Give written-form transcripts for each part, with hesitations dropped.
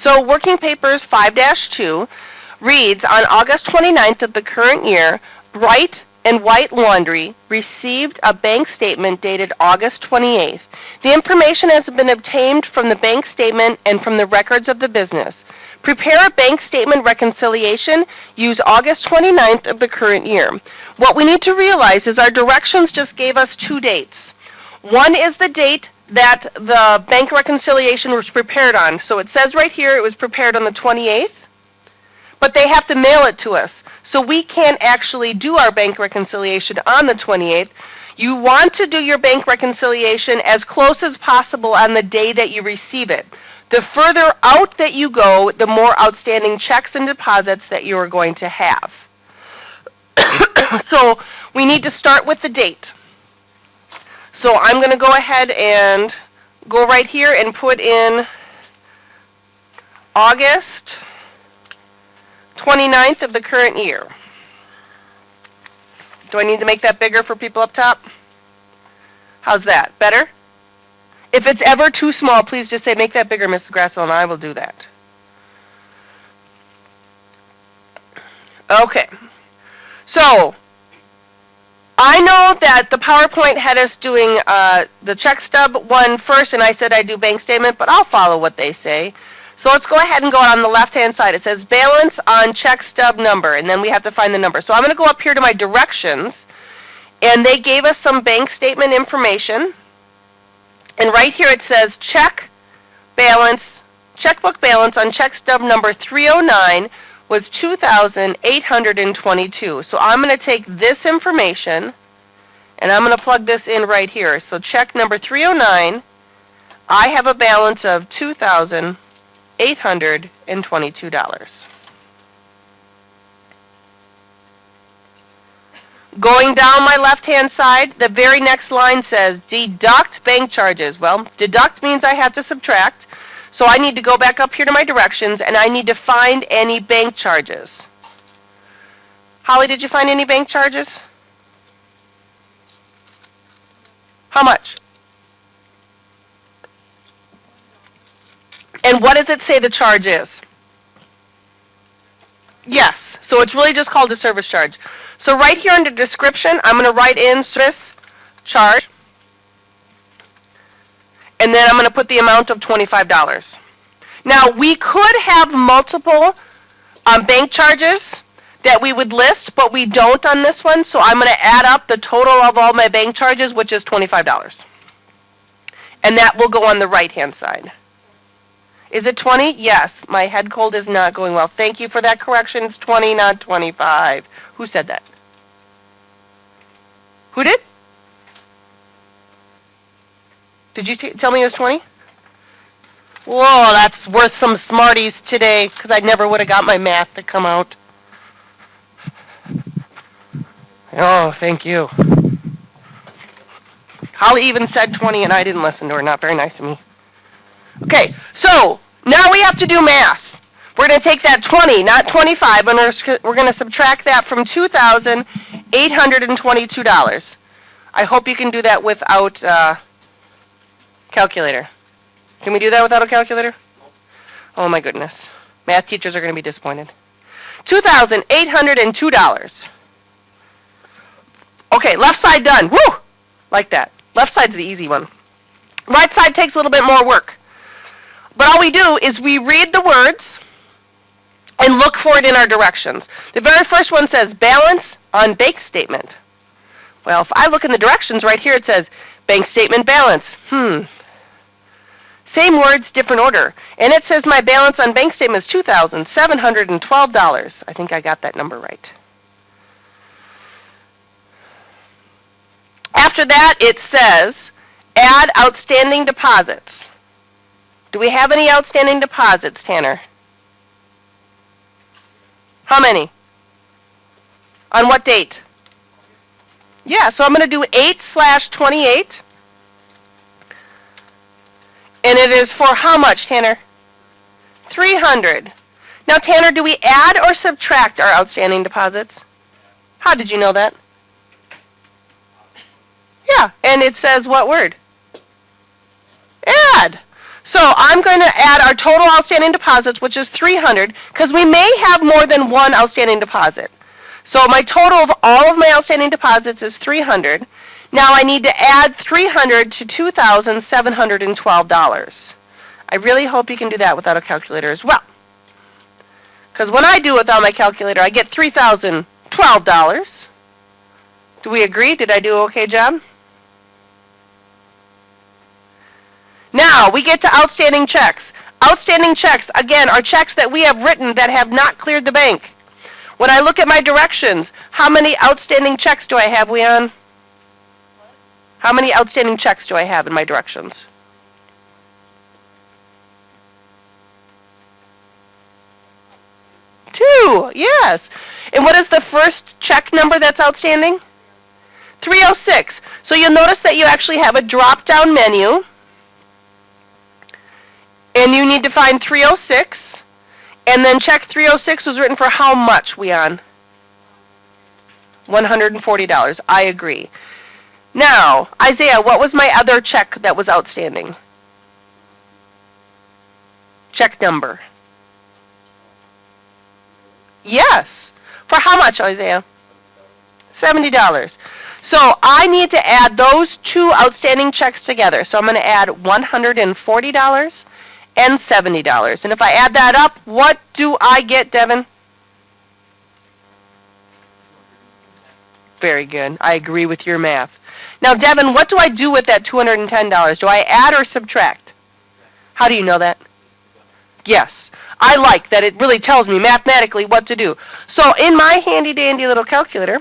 So Working Papers 5-2 reads, on August 29th of the current year, Bright and White Laundry received a bank statement dated August 28th. The information has been obtained from the bank statement and from the records of the business. Prepare a bank statement reconciliation. Use August 29th of the current year. What we need to realize is our directions just gave us two dates. One is the date that the bank reconciliation was prepared on. So it says right here it was prepared on the 28th, but they have to mail it to us. So we can't actually do our bank reconciliation on the 28th. You want to do your bank reconciliation as close as possible on the day that you receive it. The further out that you go, the more outstanding checks and deposits that you are going to have. So we need to start with the date. So I'm going to go ahead and go right here and put in August 29th of the current year. Do I need to make that bigger for people up top? How's that? Better? If it's ever too small, please just say, make that bigger, Mrs. Grassel, and I will do that. Okay. So, I know that the PowerPoint had us doing the check stub one first, and I said I'd do bank statement, but I'll follow what they say. So let's go ahead and go on the left-hand side. It says balance on check stub number, and then we have to find the number. So I'm going to go up here to my directions, and they gave us some bank statement information. And right here it says checkbook balance on check stub number 309 was $2,822. So I'm going to take this information, and I'm going to plug this in right here. So check number 309, I have a balance of $2,822. Going down my left-hand side, the very next line says deduct bank charges. Well, deduct means I have to subtract. So I need to go back up here to my directions, and I need to find any bank charges. Holly, did you find any bank charges? How much? And what does it say the charge is? Yes. So it's really just called a service charge. So right here under description, I'm going to write in service charge. And then I'm going to put the amount of $25. Now, we could have multiple bank charges that we would list, but we don't on this one. So I'm going to add up the total of all my bank charges, which is $25. And that will go on the right-hand side. Is it 20? Yes. My head cold is not going well. Thank you for that correction. It's 20, not 25. Who said that? Who did? Did you tell me it was 20? Whoa, that's worth some Smarties today, because I never would have got my math to come out. Oh, thank you. Holly even said 20, and I didn't listen to her. Not very nice of me. Okay, so now we have to do math. We're going to take that 20, not 25, and we're going to subtract that from $2,822. I hope you can do that without calculator. Can we do that without a calculator? Oh my goodness. Math teachers are going to be disappointed. $2,802. Okay, left side done. Woo! Like that. Left side's the easy one. Right side takes a little bit more work. But all we do is we read the words and look for it in our directions. The very first one says balance on bank statement. Well, if I look in the directions right here, it says bank statement balance. Same words, different order. And it says my balance on bank statement is $2,712. I think I got that number right. After that, it says add outstanding deposits. Do we have any outstanding deposits, Tanner? How many? On what date? Yeah, so I'm going to do 8/28. And it is for how much, Tanner? $300. Now, Tanner, do we add or subtract our outstanding deposits? How did you know that? Yeah, and it says what word? Add. So I'm going to add our total outstanding deposits, which is $300, because we may have more than one outstanding deposit. So my total of all of my outstanding deposits is $300. Now I need to add $300 to $2,712. I really hope you can do that without a calculator as well. Because when I do it without my calculator, I get $3,012. Do we agree? Did I do an okay job? Now, we get to outstanding checks. Outstanding checks, again, are checks that we have written that have not cleared the bank. When I look at my directions, how many outstanding checks do I have, Leon? How many outstanding checks do I have in my directions? 2, yes. And what is the first check number that's outstanding? 306. So you'll notice that you actually have a drop-down menu. And you need to find 306. And then check 306 was written for how much, Leon? $140. I agree. Now, Isaiah, what was my other check that was outstanding? Check number. Yes. For how much, Isaiah? $70. So I need to add those two outstanding checks together. So I'm going to add $140 and $70. And if I add that up, what do I get, Devin? Very good. I agree with your math. Now, Devin, what do I do with that $210? Do I add or subtract? How do you know that? Yes. I like that it really tells me mathematically what to do. So in my handy-dandy little calculator,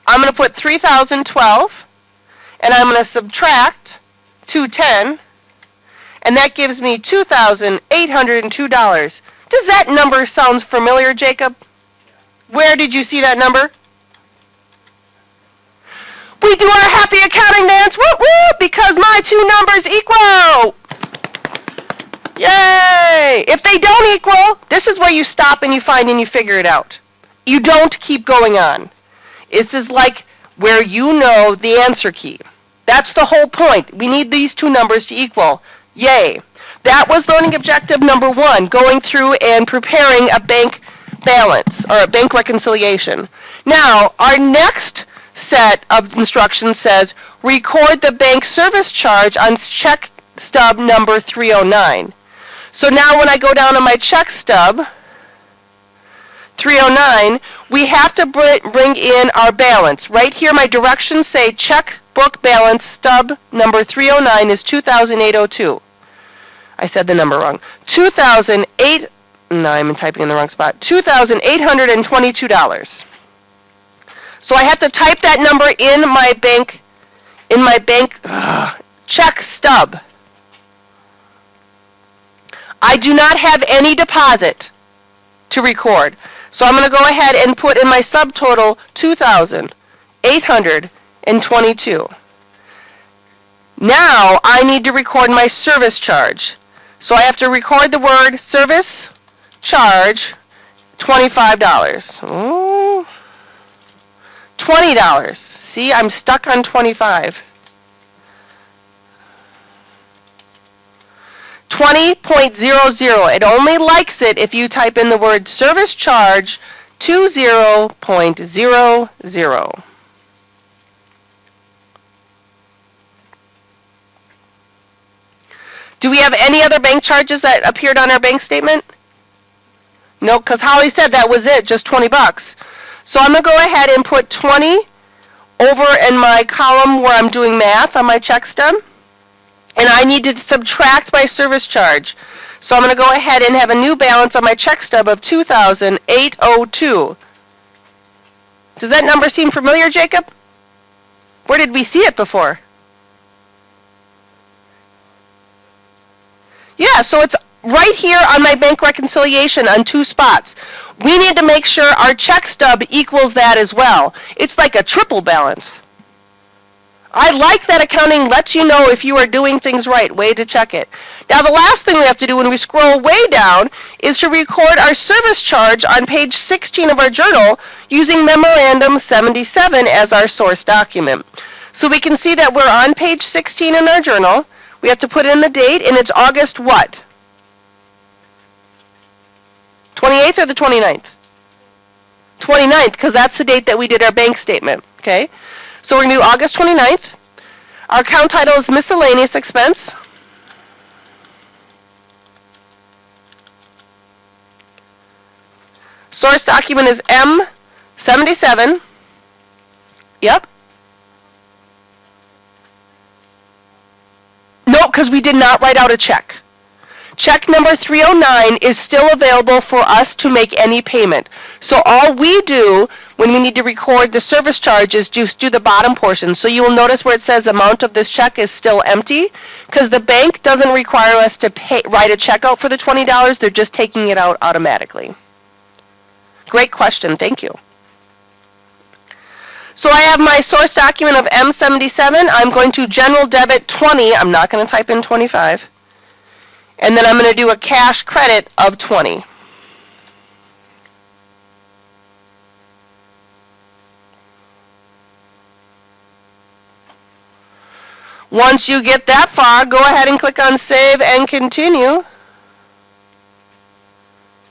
I'm going to put 3,012, and I'm going to subtract 210, and that gives me $2,802. Does that number sound familiar, Jacob? Where did you see that number? We do our happy accounting dance, whoop whoop, because my two numbers equal. Yay! If they don't equal, this is where you stop and you find and you figure it out. You don't keep going on. This is like where you know the answer key. That's the whole point. We need these two numbers to equal. Yay. That was learning objective number 1, going through and preparing a bank balance or a bank reconciliation. Now, our next set of instructions says record the bank service charge on check stub number 309. So now when I go down on my check stub 309, we have to bring in our balance. Right here my directions say checkbook balance stub number 309 is $2,802. I said the number wrong. No, I'm typing in the wrong spot. $2,822. So I have to type that number in my bank check stub. I do not have any deposit to record. So I'm going to go ahead and put in my subtotal $2,822. Now I need to record my service charge. So I have to record the word service charge, $25. Oh, $20. See, I'm stuck on 25. 20.00. It only likes it if you type in the word service charge 20.00. Do we have any other bank charges that appeared on our bank statement? No, because Holly said that was it, just 20 bucks. So I'm going to go ahead and put 20 over in my column where I'm doing math on my check stub. And I need to subtract my service charge. So I'm going to go ahead and have a new balance on my check stub of $2,802. Does that number seem familiar, Jacob? Where did we see it before? Yeah, so it's right here on my bank reconciliation on 2 spots. We need to make sure our check stub equals that as well. It's like a triple balance. I like that accounting lets you know if you are doing things right, way to check it. Now the last thing we have to do when we scroll way down is to record our service charge on page 16 of our journal using Memorandum 77 as our source document. So we can see that we're on page 16 in our journal. We have to put in the date, and it's August what? 28th or the 29th? 29th, because that's the date that we did our bank statement, okay? So we're going to do August 29th. Our account title is miscellaneous expense. Source document is M77. Yep. No, because we did not write out a check. Check number 309 is still available for us to make any payment. So all we do when we need to record the service charge is just do the bottom portion. So you will notice where it says amount of this check is still empty, because the bank doesn't require us to write a check out for the $20. They're just taking it out automatically. Great question. Thank you. So I have my source document of M77. I'm going to general debit 20. I'm not going to type in 25. And then I'm going to do a cash credit of 20. Once you get that far, go ahead and click on Save and Continue.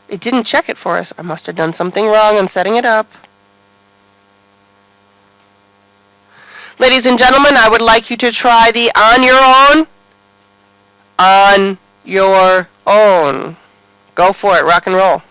It didn't check it for us. I must have done something wrong in setting it up. Ladies and gentlemen, I would like you to try the on your own. On your own. Go for it. Rock and roll.